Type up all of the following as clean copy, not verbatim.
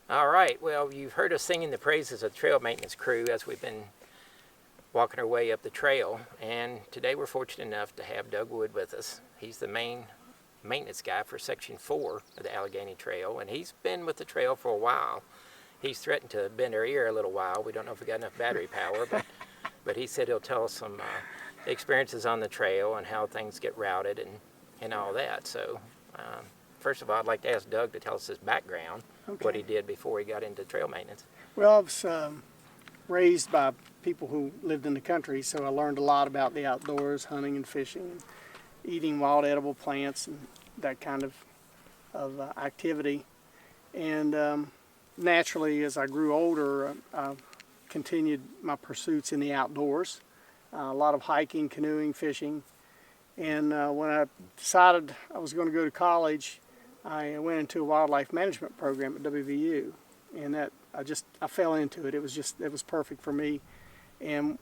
All right, well, you've heard us singing the praises of the trail maintenance crew as we've been walking our way up the trail, and today we're fortunate enough to have Doug Wood with us. He's the main maintenance guy for Section 4 of the Allegheny Trail, and he's been with the trail for a while. He's threatened to bend our ear a little while. We don't know if we got enough battery power, but he said he'll tell us some experiences on the trail and how things get routed and all that. So first of all, I'd like to ask Doug to tell us his background, what he did before he got into trail maintenance. Well, I was raised by people who lived in the country, so I learned a lot about the outdoors, hunting and fishing, and eating wild edible plants and that kind of activity. And naturally, as I grew older, I continued my pursuits in the outdoors, a lot of hiking, canoeing, fishing. And when I decided I was going to go to college, I went into a wildlife management program at WVU, and that I fell into it. It was perfect for me. And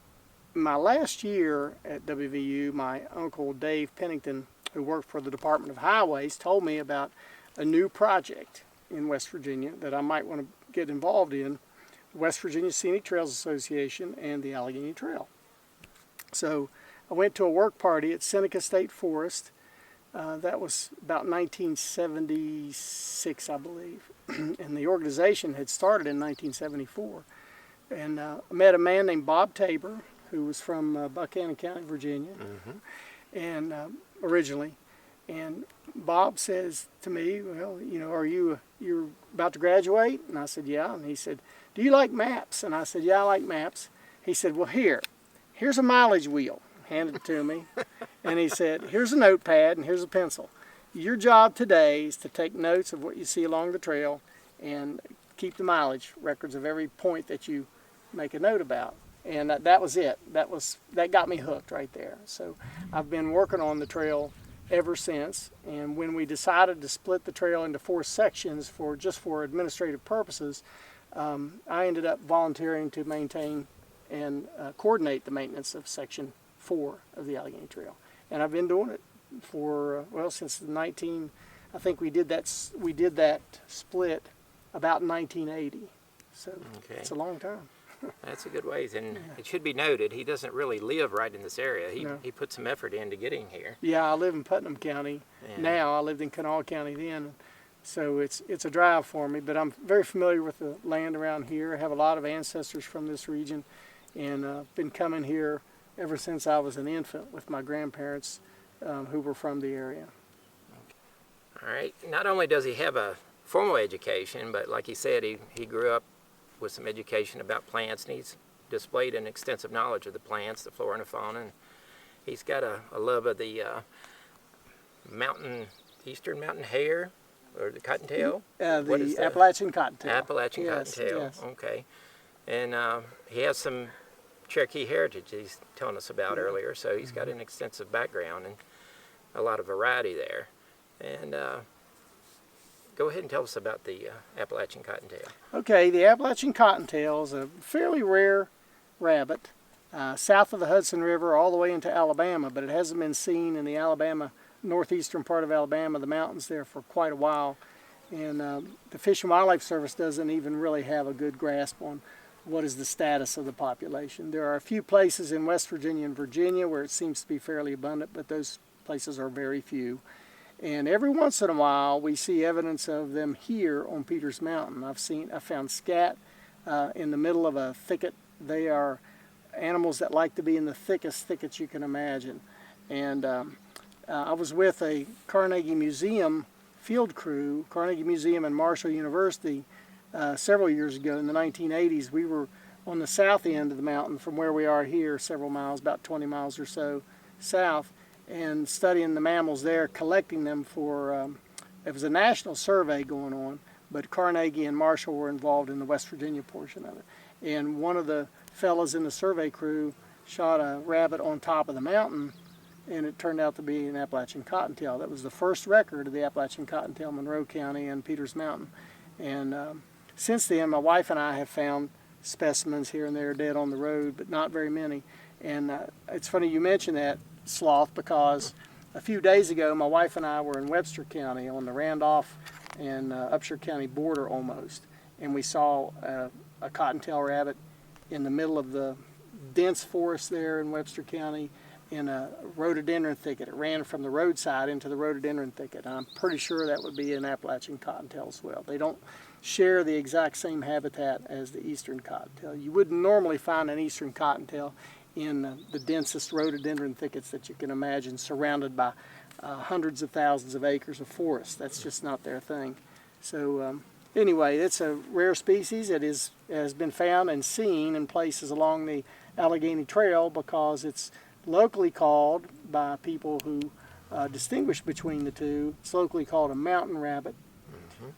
my last year at WVU, my uncle Dave Pennington, who worked for the Department of Highways, told me about a new project in West Virginia that I might want to get involved in, West Virginia Scenic Trails Association and the Allegheny Trail. So I went to a work party at Scenic State Forest. That was about 1976, I believe, and the organization had started in 1974. And I met a man named Bob Tabor, who was from Buchanan County, Virginia, and originally. And Bob says to me, "Well, you know, you're about to graduate?" And I said, "Yeah." And he said, "Do you like maps?" And I said, "Yeah, I like maps." He said, "Well, here's a mileage wheel." Handed it to me, and he said, "Here's a notepad and here's a pencil. Your job today is to take notes of what you see along the trail and keep the mileage records of every point that you make a note about." And that was it. That got me hooked right there. So I've been working on the trail ever since. And when we decided to split the trail into 4 sections for administrative purposes, I ended up volunteering to maintain and coordinate the maintenance of Section 4 of the Allegheny Trail, and I've been doing it for since I think we did that split about 1980. So It's a long time. That's a good ways, and it should be noted he doesn't really live right in this area. He put some effort into getting here. Yeah, I live in Putnam County now. I lived in Kanawha County then, so it's a drive for me. But I'm very familiar with the land around here. I have a lot of ancestors from this region, and been coming here ever since I was an infant with my grandparents who were from the area. All right. Not only does he have a formal education, but like he said, he grew up with some education about plants, and he's displayed an extensive knowledge of the plants, the flora and the fauna, and he's got a love of the eastern mountain hare, or the cottontail? The Appalachian cottontail. Appalachian cottontail, yes. Okay. And he has some Cherokee heritage he's telling us about earlier, so he's got an extensive background and a lot of variety there. And go ahead and tell us about the Appalachian cottontail. Okay, the Appalachian cottontail is a fairly rare rabbit south of the Hudson River all the way into Alabama, but it hasn't been seen in the northeastern part of Alabama, the mountains there, for quite a while. And the Fish and Wildlife Service doesn't even really have a good grasp on what is the status of the population. There are a few places in West Virginia and Virginia where it seems to be fairly abundant, but those places are very few. And every once in a while we see evidence of them here on Peters Mountain. I found scat in the middle of a thicket. They are animals that like to be in the thickest thickets you can imagine. And I was with a Carnegie Museum field crew, Carnegie Museum and Marshall University, several years ago in the 1980s. We were on the south end of the mountain from where we are here, several miles, about 20 miles or so south, and studying the mammals there, collecting them for, it was a national survey going on, but Carnegie and Marshall were involved in the West Virginia portion of it. And one of the fellows in the survey crew shot a rabbit on top of the mountain, and it turned out to be an Appalachian cottontail. That was the first record of the Appalachian cottontail in Monroe County and Peters Mountain. And since then, my wife and I have found specimens here and there dead on the road, but not very many. And it's funny you mention that, Sloth, because a few days ago my wife and I were in Webster County on the Randolph and Upshur County border almost. and we saw a cottontail rabbit in the middle of the dense forest there in Webster County in a rhododendron thicket. It ran from the roadside into the rhododendron thicket. I'm pretty sure that would be an Appalachian cottontail as well. They don't share the exact same habitat as the eastern cottontail. You wouldn't normally find an eastern cottontail in the densest rhododendron thickets that you can imagine, surrounded by hundreds of thousands of acres of forest. That's just not their thing. So anyway, it's a rare species. It has been found and seen in places along the Allegheny Trail because it's locally called, by people who distinguish between the two, it's locally called a mountain rabbit.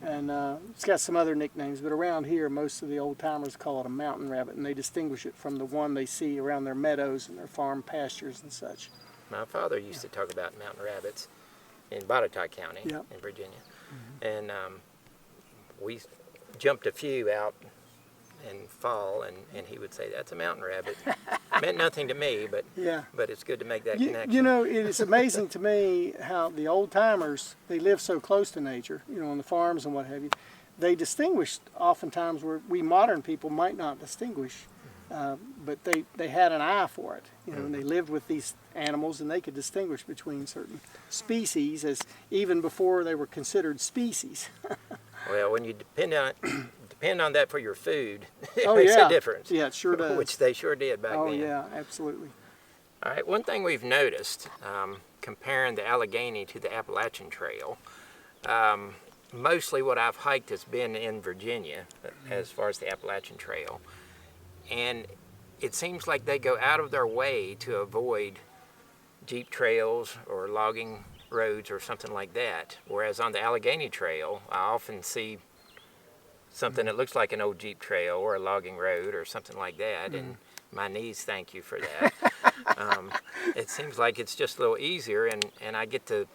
And it's got some other nicknames, but around here most of the old timers call it a mountain rabbit, and they distinguish it from the one they see around their meadows and their farm pastures and such. My father used to talk about mountain rabbits in Botetourt County in Virginia. And we jumped a few out in fall, and he would say, "That's a mountain rabbit." Meant nothing to me, but it's good to make that connection. You know, it is amazing to me how the old timers, they live so close to nature, you know, on the farms and what have you. They distinguished oftentimes where we modern people might not distinguish, but they had an eye for it, you know, and they lived with these animals, and they could distinguish between certain species as even before they were considered species. Well, when you depend on that for your food, it makes a difference. Yeah, it sure does. Which they sure did back then. Oh yeah, absolutely. All right, one thing we've noticed, comparing the Allegheny to the Appalachian Trail, mostly what I've hiked has been in Virginia, as far as the Appalachian Trail. And it seems like they go out of their way to avoid jeep trails or logging roads or something like that. Whereas on the Allegheny Trail, I often see something that looks like an old jeep trail or a logging road or something like that, and my knees thank you for that. It seems like it's just a little easier, and I get to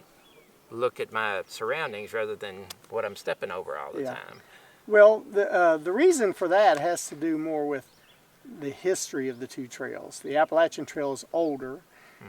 look at my surroundings rather than what I'm stepping over all the time. Well, the reason for that has to do more with the history of the two trails. The Appalachian Trail is older,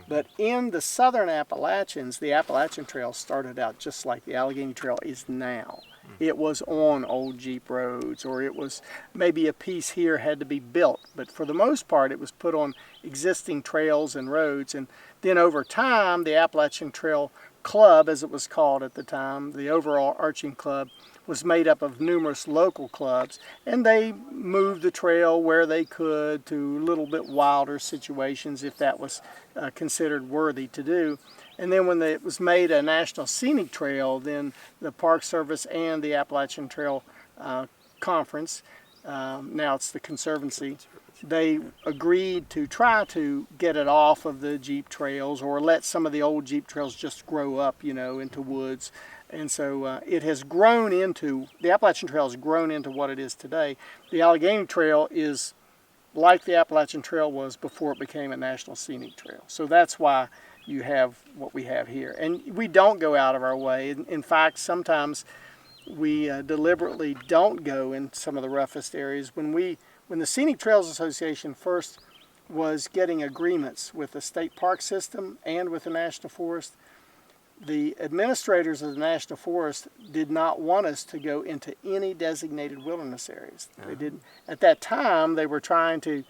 but in the southern Appalachians, the Appalachian Trail started out just like the Allegheny Trail is now. It was on old jeep roads, or it was maybe a piece here had to be built, but for the most part it was put on existing trails and roads. And then over time, the Appalachian Trail Club, as it was called at the time, the overall arching club, was made up of numerous local clubs, and they moved the trail where they could to a little bit wilder situations if that was considered worthy to do. And then when it was made a National Scenic Trail, then the Park Service and the Appalachian Trail Conference, now it's the Conservancy, they agreed to try to get it off of the jeep trails or let some of the old jeep trails just grow up, you know, into woods. And so it has grown into, the Appalachian Trail has grown into what it is today. The Allegheny Trail is like the Appalachian Trail was before it became a National Scenic Trail. So that's why you have what we have here. And we don't go out of our way. In fact, sometimes we deliberately don't go in some of the roughest areas. When the Scenic Trails Association first was getting agreements with the state park system and with the National Forest, the administrators of the National Forest did not want us to go into any designated wilderness areas. They didn't. At that time, they were trying to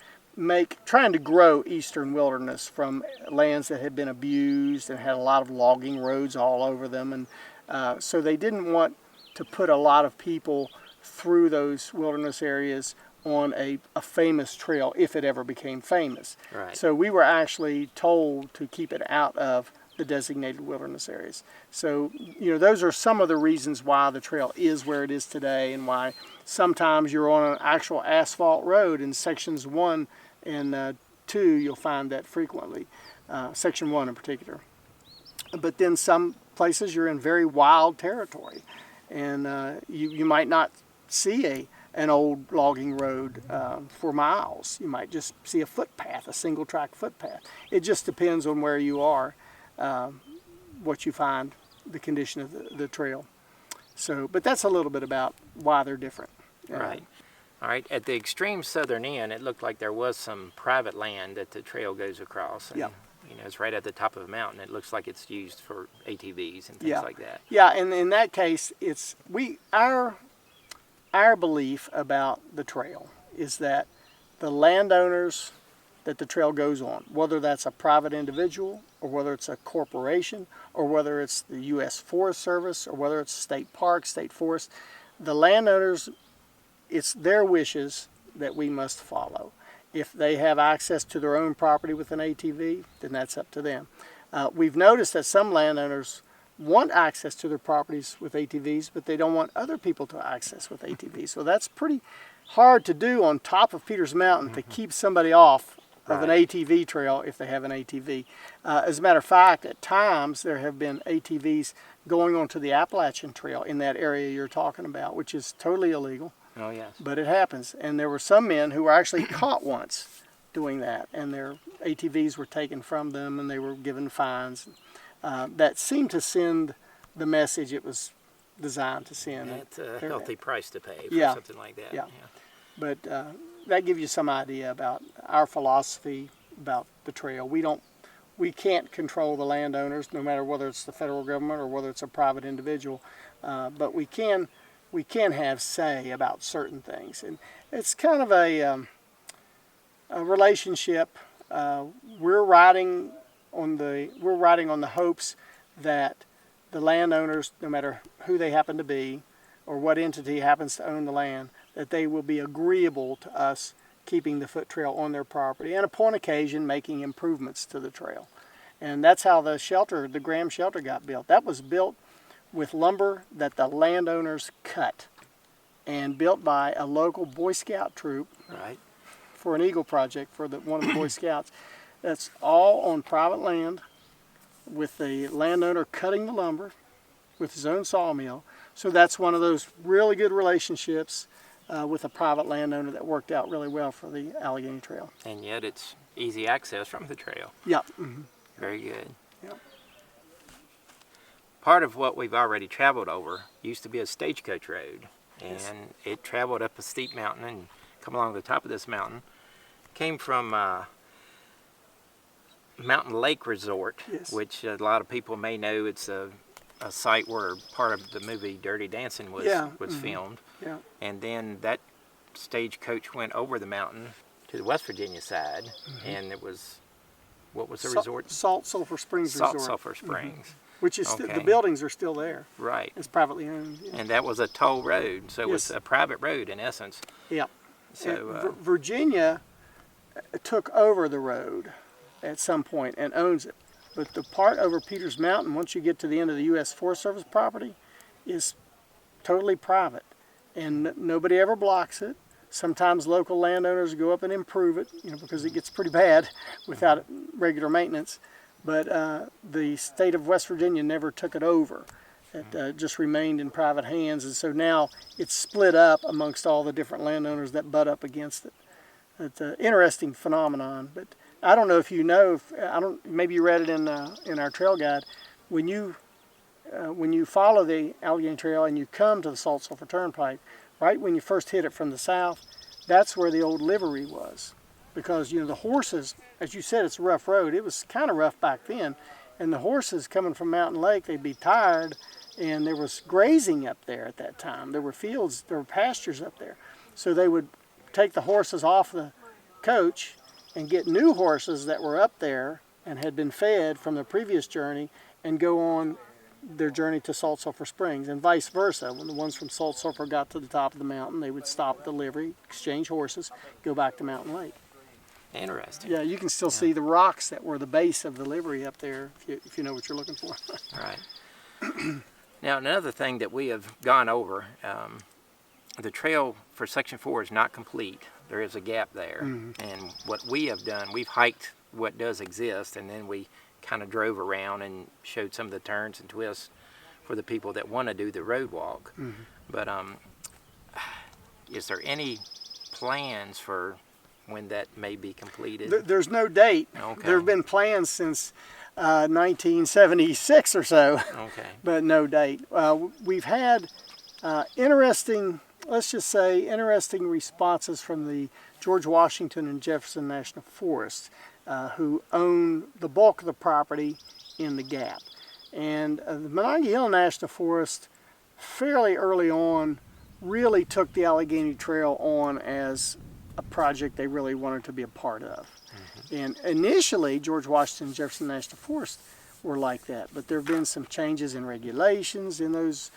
grow eastern wilderness from lands that had been abused and had a lot of logging roads all over them, and so they didn't want to put a lot of people through those wilderness areas on a famous trail if it ever became famous. Right. So we were actually told to keep it out of the designated wilderness areas. So, you know, those are some of the reasons why the trail is where it is today, and why sometimes you're on an actual asphalt road in sections 1 and 2, you'll find that frequently, section 1 in particular. But then some places you're in very wild territory, and you might not see an old logging road for miles. You might just see a footpath, a single track footpath. It just depends on where you are, what you find, the condition of the trail. So, but that's a little bit about why they're different. Right. All right. At the extreme southern end, it looked like there was some private land that the trail goes across. And, you know, it's right at the top of a mountain. It looks like it's used for ATVs and things like that. Yeah, and in that case, our belief about the trail is that the landowners that the trail goes on, whether that's a private individual or whether it's a corporation or whether it's the U.S. Forest Service or whether it's state park, state forest, the landowners, it's their wishes that we must follow. If they have access to their own property with an ATV, then that's up to them. We've noticed that some landowners want access to their properties with ATVs, but they don't want other people to access with ATVs. So that's pretty hard to do on top of Peters Mountain to keep somebody off of an ATV trail if they have an ATV. As a matter of fact, at times there have been ATVs going onto the Appalachian Trail in that area you're talking about, which is totally illegal. Oh, yes. But it happens. And there were some men who were actually caught once doing that, and their ATVs were taken from them and they were given fines. That seemed to send the message it was designed to send. It's a healthy price to pay for Yeah. something like that. Yeah. But that gives you some idea about our philosophy about the trail. We can't control the landowners, no matter whether it's the federal government or whether it's a private individual, but we can have say about certain things, and it's kind of a relationship. We're riding on the hopes that the landowners, no matter who they happen to be or what entity happens to own the land, that they will be agreeable to us keeping the foot trail on their property and upon occasion making improvements to the trail. And that's how the Graham shelter got built. That was built with lumber that the landowners cut and built by a local Boy Scout troop for an Eagle project for one of the Boy Scouts. That's all on private land with the landowner cutting the lumber with his own sawmill. So that's one of those really good relationships with a private landowner that worked out really well for the Allegheny Trail. And yet it's easy access from the trail. Yep. Mm-hmm. Very good. Yep. Part of what we've already traveled over used to be a stagecoach road, and it traveled up a steep mountain and come along the top of this mountain. Came from Mountain Lake Resort, which a lot of people may know. It's a site where part of the movie Dirty Dancing was filmed. Yeah. And then that stagecoach went over the mountain to the West Virginia side, and it was, what was the resort? Salt Sulphur Springs Resort. Salt Sulphur Springs. Which is the buildings are still there. Right. It's privately owned. Yeah. And that was a toll road, so it was a private road in essence. Yeah. So Virginia took over the road at some point and owns it. But the part over Peters Mountain, once you get to the end of the U.S. Forest Service property, is totally private. And nobody ever blocks it. Sometimes local landowners go up and improve it, because it gets pretty bad without regular maintenance. But the state of West Virginia never took it over. It just remained in private hands, and so now it's split up amongst all the different landowners that butt up against it. It's an interesting phenomenon, but I don't know if you know. Maybe you read it in our trail guide. When you follow the Allegheny Trail and you come to the Salt Sulphur Turnpike, right when you first hit it from the south, that's where the old livery was. Because the horses, as you said, it's a rough road. It was kind of rough back then, and the horses coming from Mountain Lake, they'd be tired, and there was grazing up there at that time. There were fields, there were pastures up there, so they would take the horses off the coach and get new horses that were up there and had been fed from the previous journey and go on their journey to Salt Sulphur Springs, and vice versa. When the ones from Salt Sulphur got to the top of the mountain, they would stop at the livery, exchange horses, go back to Mountain Lake. Interesting. Yeah, you can still see the rocks that were the base of the livery up there, if you know what you're looking for. Right. Now, another thing that we have gone over, the trail for Section 4 is not complete. There is a gap there. And what we have done, we've hiked what does exist, and then we kind of drove around and showed some of the turns and twists for the people that want to do the road walk. But is there any plans for when that may be completed? There's no date. Okay. There have been plans since 1976 or so, but no date. We've had interesting responses from the George Washington and Jefferson National Forests, who own the bulk of the property in the gap. And the Monongahela National Forest fairly early on really took the Allegheny Trail on as a project they really wanted to be a part of. And initially, George Washington and Jefferson National Forest were like that, but there have been some changes in regulations in those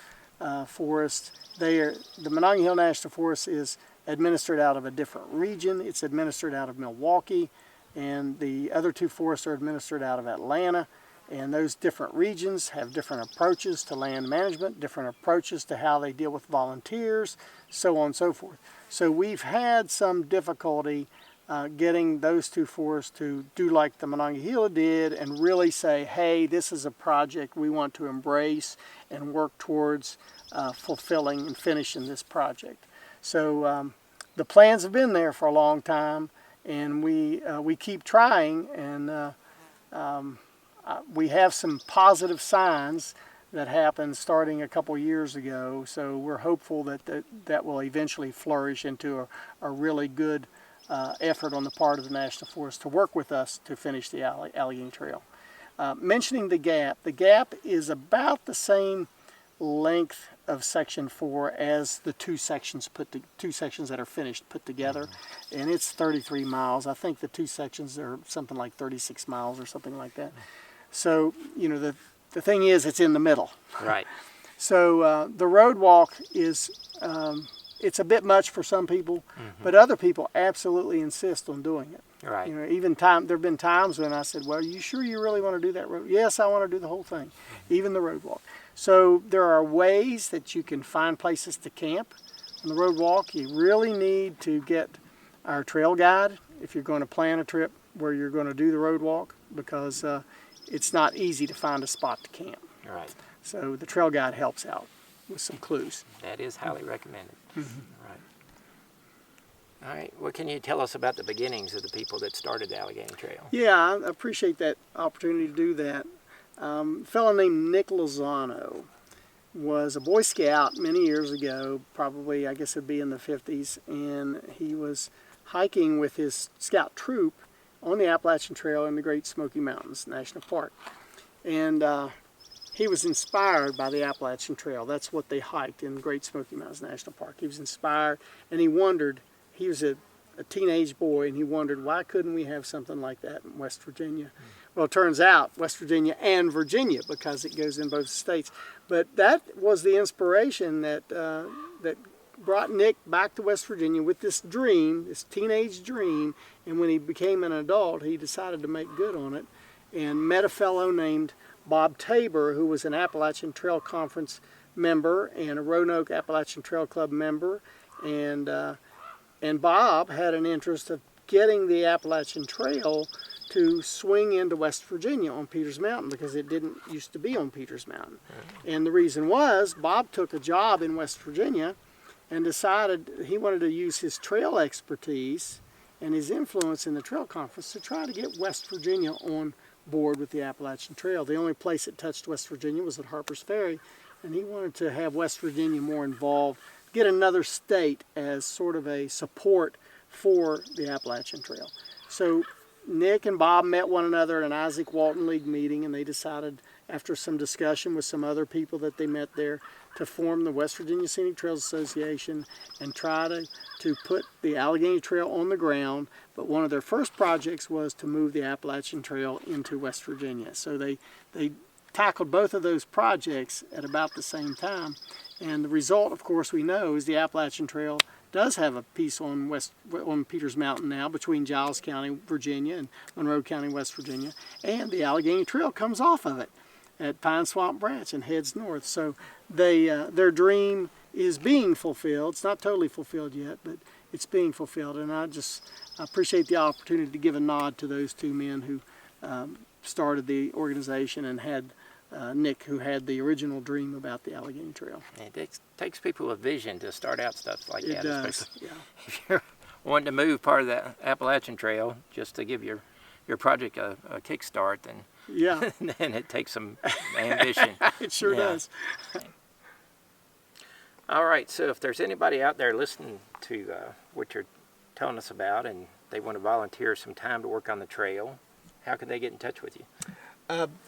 forests. The Monongahela Hill National Forest is administered out of a different region. It's administered out of Milwaukee, and the other two forests are administered out of Atlanta. And those different regions have different approaches to land management, different approaches to how they deal with volunteers, so on and so forth. So we've had some difficulty getting those two forests to do like the Monongahela did and really say, hey, this is a project we want to embrace and work towards fulfilling and finishing this project. So the plans have been there for a long time, and we keep trying, and we have some positive signs that happened starting a couple years ago. So we're hopeful that that will eventually flourish into a really good effort on the part of the National Forest to work with us to finish the Allegheny Trail. Mentioning the gap is about the same length of Section 4 as the two sections that are finished put together, and it's 33 miles. I think the two sections are something like 36 miles or something like that. So, you know, the thing is, it's in the middle. Right. So the road walk is, it's a bit much for some people, but other people absolutely insist on doing it. Right. You know, even there have been times when I said, well, you sure you really want to do that road? Yes, I want to do the whole thing, even the road walk. So there are ways that you can find places to camp on the road walk. You really need to get our trail guide if you're going to plan a trip where you're going to do the road walk, because it's not easy to find a spot to camp. Right. So the trail guide helps out with some clues. That is highly recommended. Right. All right. What can you tell us about the beginnings of the people that started the Allegheny Trail? Yeah, I appreciate that opportunity to do that. A fellow named Nick Lozano was a Boy Scout many years ago, probably I guess it'd be in the 50s, and he was hiking with his scout troop on the Appalachian Trail in the Great Smoky Mountains National Park. And he was inspired by the Appalachian Trail. That's what they hiked in Great Smoky Mountains National Park. He was inspired, and he wondered, he was a teenage boy, and he wondered, why couldn't we have something like that in West Virginia? Well, it turns out West Virginia and Virginia, because it goes in both states. But that was the inspiration that that brought Nick back to West Virginia with this dream, this teenage dream. And when he became an adult, he decided to make good on it, and met a fellow named Bob Tabor, who was an Appalachian Trail Conference member and a Roanoke Appalachian Trail Club member. And Bob had an interest of getting the Appalachian Trail to swing into West Virginia on Peters Mountain, because it didn't used to be on Peters Mountain. And the reason was, Bob took a job in West Virginia and decided he wanted to use his trail expertise and his influence in the trail conference to try to get West Virginia on board with the Appalachian Trail. The only place that touched West Virginia was at Harper's Ferry, and he wanted to have West Virginia more involved, get another state as sort of a support for the Appalachian Trail. So Nick and Bob met one another at an Isaac Walton League meeting, and they decided, after some discussion with some other people that they met there, to form the West Virginia Scenic Trails Association and try to put the Allegheny Trail on the ground. But one of their first projects was to move the Appalachian Trail into West Virginia. So they tackled both of those projects at about the same time. And the result, of course, we know is the Appalachian Trail does have a piece on Peters Mountain now between Giles County, Virginia, and Monroe County, West Virginia, and the Allegheny Trail comes off of it at Pine Swamp Branch and heads north. So their dream is being fulfilled. It's not totally fulfilled yet, but it's being fulfilled. And I appreciate the opportunity to give a nod to those two men who started the organization, and had Nick, who had the original dream about the Allegheny Trail. It takes people with vision to start out stuff like that. It does, yeah. If you're wanting to move part of the Appalachian Trail just to give your project a kickstart, then yeah, then it takes some ambition. It sure does. All right, so if there's anybody out there listening to what you're telling us about, and they want to volunteer some time to work on the trail, how can they get in touch with you?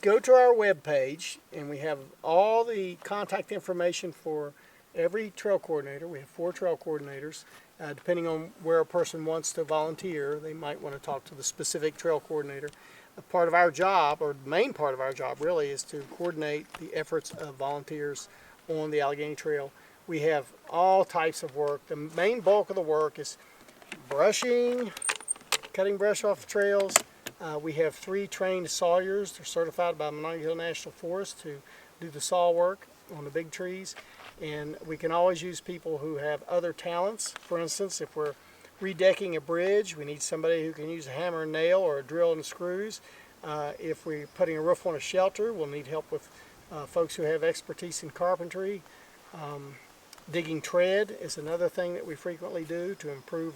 Go to our webpage, and we have all the contact information for every trail coordinator, we have 4 trail coordinators. Depending on where a person wants to volunteer, they might want to talk to the specific trail coordinator. A part of our job, or the main part of our job really, is to coordinate the efforts of volunteers on the Allegheny Trail. We have all types of work. The main bulk of the work is brushing, cutting brush off the trails. We have 3 trained sawyers. They're certified by Monongahela Hill National Forest to do the saw work on the big trees. And we can always use people who have other talents. For instance, if we're redecking a bridge, we need somebody who can use a hammer and nail or a drill and screws. If we're putting a roof on a shelter, we'll need help with folks who have expertise in carpentry. Digging tread is another thing that we frequently do to improve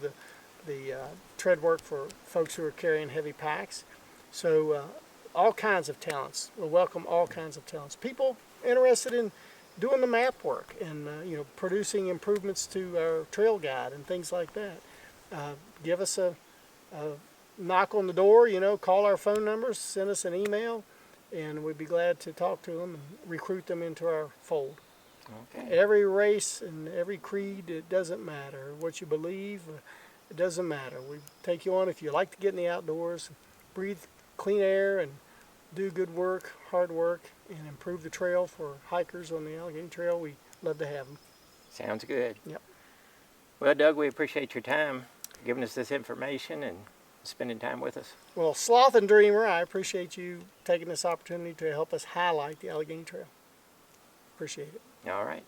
the tread work for folks who are carrying heavy packs. So all kinds of talents. We'll welcome all kinds of talents. People interested in doing the map work and producing improvements to our trail guide and things like that. Give us a knock on the door, call our phone numbers, send us an email, and we'd be glad to talk to them and recruit them into our fold. Okay. Every race and every creed, it doesn't matter. What you believe, it doesn't matter. We take you on if you like to get in the outdoors, breathe clean air, and do good work, hard work, and improve the trail for hikers on the Allegheny Trail. We love to have them. Sounds good. Yep. Well, Doug, we appreciate your time, giving us this information and spending time with us. Well, Sloth and Dreamer, I appreciate you taking this opportunity to help us highlight the Allegheny Trail. Appreciate it. All right.